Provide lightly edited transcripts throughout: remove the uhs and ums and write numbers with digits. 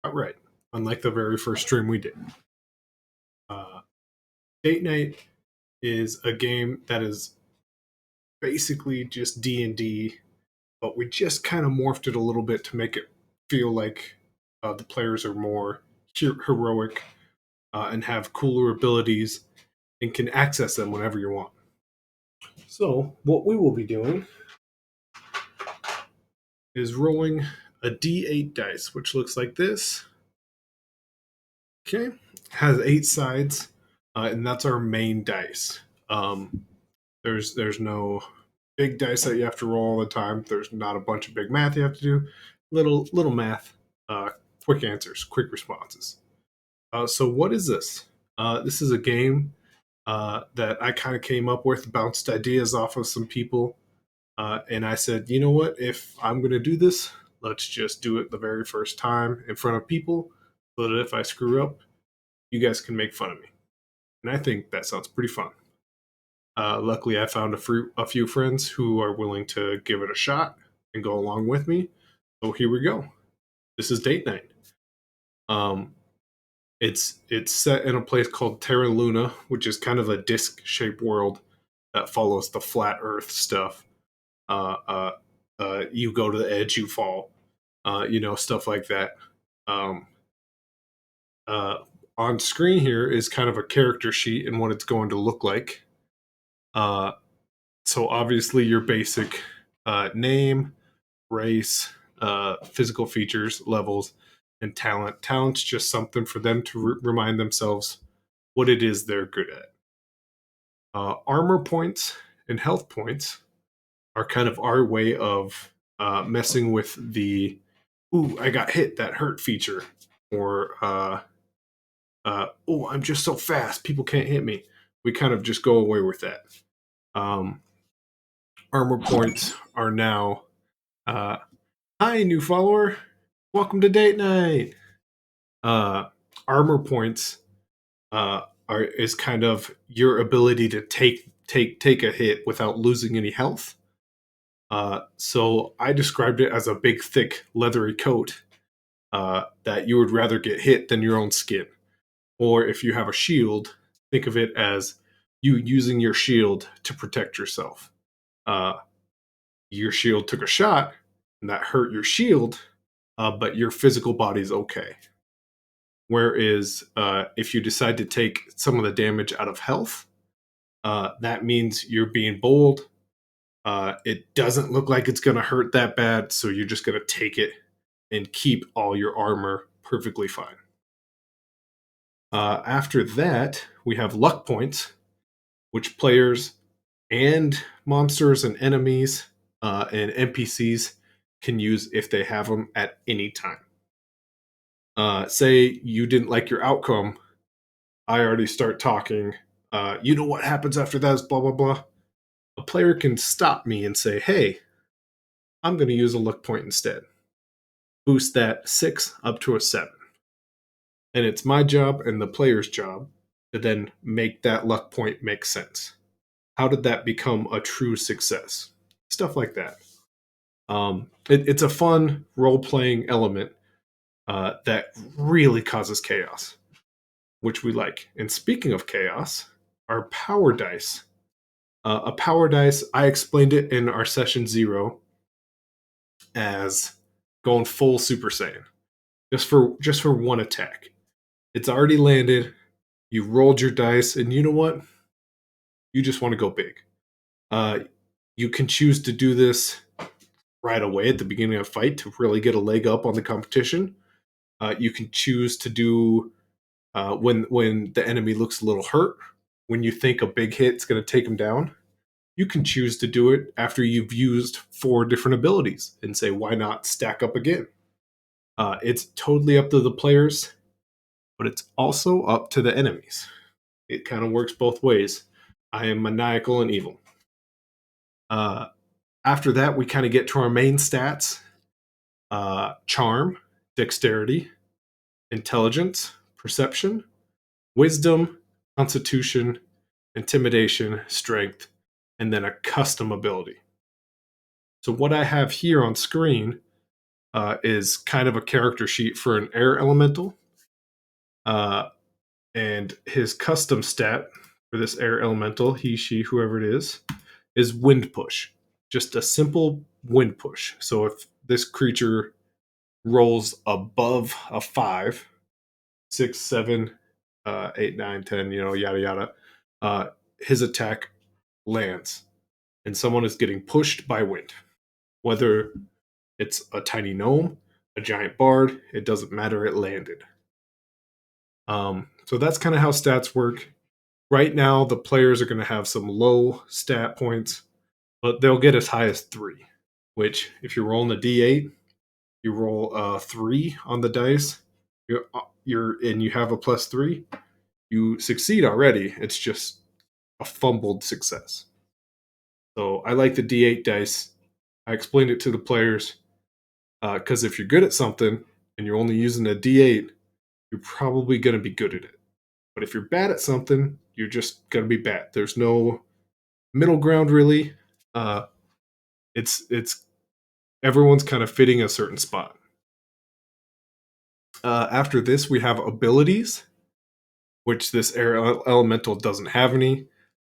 Right. Unlike the very first stream we did. Uh, Date Night is a game that is basically just D&D, but we just kind of morphed it a little bit to make it feel like the players are more heroic and have cooler abilities and can access them whenever you want. So, what we will be doing is rolling a d8 dice, which looks like this. Okay, has 8 sides, and that's our main dice. Um, there's no big dice that you have to roll all the time. There's not a bunch of big math you have to do. Little math, quick answers, quick responses. So what is this? This is a game that I kind of came up with, bounced ideas off of some people, and I said, you know what? If I'm going to do this, let's just do it the very first time in front of people, so that if I screw up, you guys can make fun of me. And I think that sounds pretty fun. Luckily, I found a few friends who are willing to give it a shot and go along with me. So here we go. This is Date Night. Um, it's set in a place called Terra Luna, which is kind of a disc-shaped world that follows the flat Earth stuff. Uh, uh, you go to the edge, you fall. Stuff like that. Um, uh, on screen here is kind of a character sheet and what it's going to look like. Uh, so obviously your basic name, race, physical features, levels, and talent. Talent's just something for them to remind themselves what it is they're good at. Armor points and health points are kind of our way of messing with the "ooh, I got hit, that hurt" feature, or "oh, I'm just so fast, people can't hit me." We kind of just go away with that. Um, Armor points are now, uh, "Hi, new follower, welcome to Date Night." Uh, Armor points is kind of your ability to take a hit without losing any health. So I described it as a big, thick, leathery coat that you would rather get hit than your own skin. Or if you have a shield, think of it as you using your shield to protect yourself. Uh, your shield took a shot, and that hurt your shield, but your physical body's okay. Whereas if you decide to take some of the damage out of health, that means you're being bold. It doesn't look like it's going to hurt that bad, so you're just going to take it and keep all your armor perfectly fine. After that, we have luck points, which players and monsters and enemies and NPCs can use if they have them at any time. Say you didn't like your outcome, I already start talking. You know what happens after that is blah, blah, blah. A player can stop me and say, hey, I'm going to use a luck point instead. Boost that 6 up to a 7. And it's my job and the player's job to then make that luck point make sense. How did that become a true success? Stuff like that. It's a fun role playing element that really causes chaos, which we like. And speaking of chaos, our power dice. A power dice, I explained it in our session 0 as going full Super Saiyan, just for one attack. It's already landed. You rolled your dice, and you know what? You just want to go big. Uh, you can choose to do this right away at the beginning of a fight to really get a leg up on the competition. You can choose to do when the enemy looks a little hurt, when you think a big hit's going to take him down. You can choose to do it after you've used 4 different abilities and say, why not stack up again? It's totally up to the players, but it's also up to the enemies. It kind of works both ways. I am maniacal and evil. After that, we kind of get to our main stats: charm, dexterity, intelligence, perception, wisdom, constitution, intimidation, strength, and then a custom ability. So, what I have here on screen is kind of a character sheet for an air elemental. And his custom stat for this air elemental, he, she, whoever it is wind push. Just a simple wind push. So if this creature rolls above a 5, 6, 7, 8, 9, 10, yada yada, his attack lands, and someone is getting pushed by wind. Whether it's a tiny gnome, a giant bard, it doesn't matter, it landed. So that's kind of how stats work. Right now, the players are going to have some low stat points, but they'll get as high as 3, which, if you're rolling a d8, you roll a 3 on the dice, and you have a +3, you succeed already. It's just a fumbled success. So I like the d8 dice. I explained it to the players because if you're good at something and you're only using a d8, you're probably going to be good at it. But if you're bad at something, you're just going to be bad. There's no middle ground, really. It's everyone's kind of fitting a certain spot. After this, we have abilities, which this air elemental doesn't have any,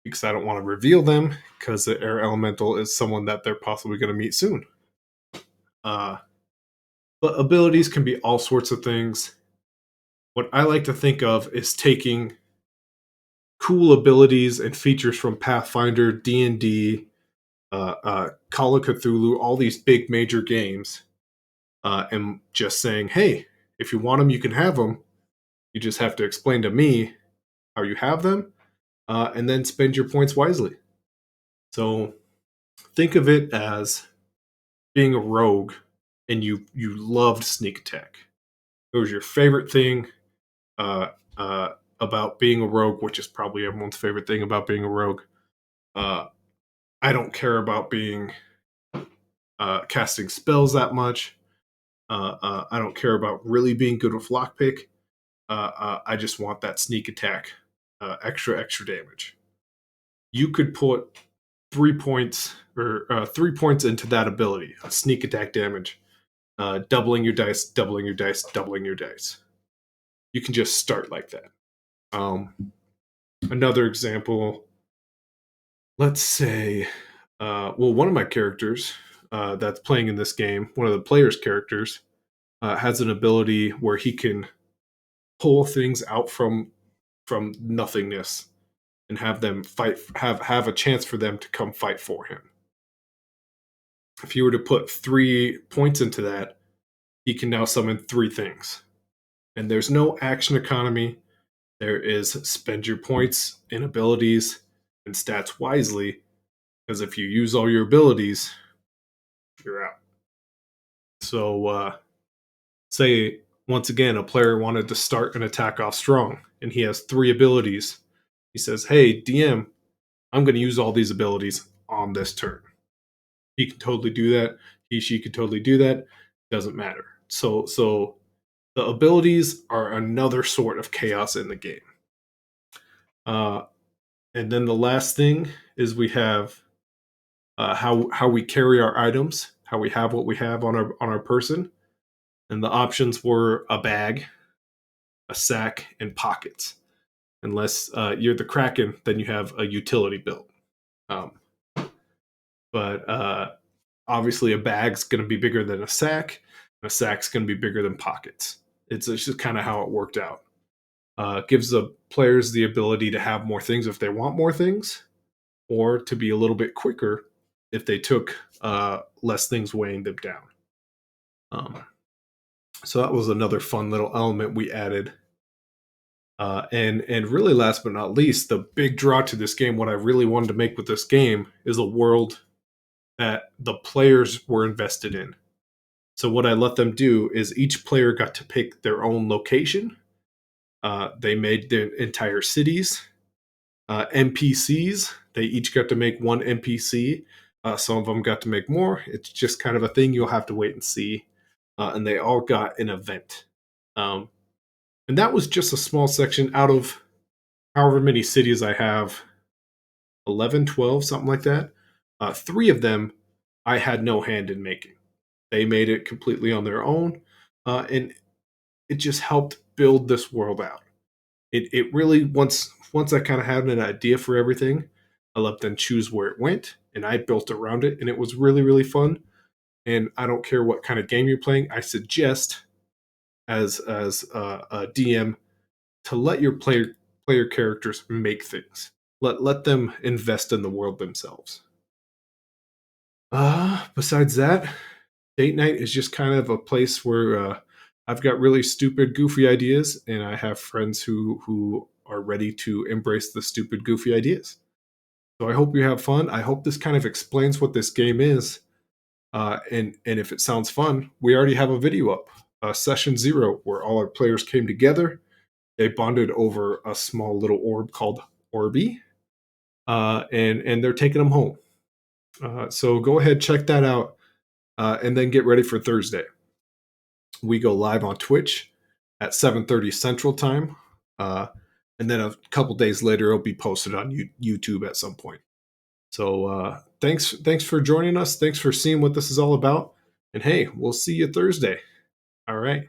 because I don't want to reveal them, because the air elemental is someone that they're possibly going to meet soon. But abilities can be all sorts of things. What I like to think of is taking cool abilities and features from Pathfinder, D&D, Call of Cthulhu, all these big major games, and just saying, hey, if you want them, you can have them. You just have to explain to me how you have them, and then spend your points wisely. So think of it as being a rogue, and you loved sneak attack. It was your favorite thing about being a rogue, which is probably everyone's favorite thing about being a rogue. I don't care about being casting spells that much. I don't care about really being good with lockpick. I just want that sneak attack, extra damage. You could put 3 points or 3 points into that ability, a sneak attack damage, doubling your dice, doubling your dice, doubling your dice. You can just start like that. Another example, let's say, one of my characters that's playing in this game, one of the player's characters, has an ability where he can pull things out from nothingness and have them fight, have a chance for them to come fight for him. If you were to put 3 points into that, he can now summon 3 things. And there's no action economy. There is spend your points and abilities and stats wisely, because if you use all your abilities, you're out. So, say, once again, a player wanted to start an attack off strong, and he has 3 abilities. He says, hey, DM, I'm going to use all these abilities on this turn. He can totally do that. She could totally do that. Doesn't matter. So the abilities are another sort of chaos in the game. And then the last thing is we have how we carry our items, how we have what we have on our person, and the options were a bag, a sack, and pockets. Unless you're the Kraken, then you have a utility belt. But obviously, a bag's going to be bigger than a sack, and a sack's going to be bigger than pockets. It's just kind of how it worked out. Gives the players the ability to have more things if they want more things, or to be a little bit quicker if they took less things weighing them down. So that was another fun little element we added. And really, last but not least, the big draw to this game, what I really wanted to make with this game, is a world that the players were invested in. So what I let them do is each player got to pick their own location. They made their entire cities. NPCs, they each got to make one NPC. Some of them got to make more. It's just kind of a thing you'll have to wait and see. And they all got an event. And that was just a small section out of however many cities I have, 11, 12, something like that. 3 of them I had no hand in making. They made it completely on their own, and it just helped build this world out. It really once I kind of had an idea for everything, I let them choose where it went, and I built around it, and it was really fun. And I don't care what kind of game you're playing. I suggest as a DM to let your player characters make things. Let them invest in the world themselves. Besides that, date night is just kind of a place where I've got really stupid, goofy ideas, and I have friends who are ready to embrace the stupid, goofy ideas. So I hope you have fun. I hope this kind of explains what this game is. And if it sounds fun, we already have a video up, session 0, where all our players came together. They bonded over a small little orb called Orby, and they're taking them home. So go ahead, check that out, and then get ready for Thursday. We go live on Twitch at 7:30 Central Time, and then a couple days later, it'll be posted on YouTube at some point. So thanks for joining us. Thanks for seeing what this is all about. And hey, we'll see you Thursday. All right.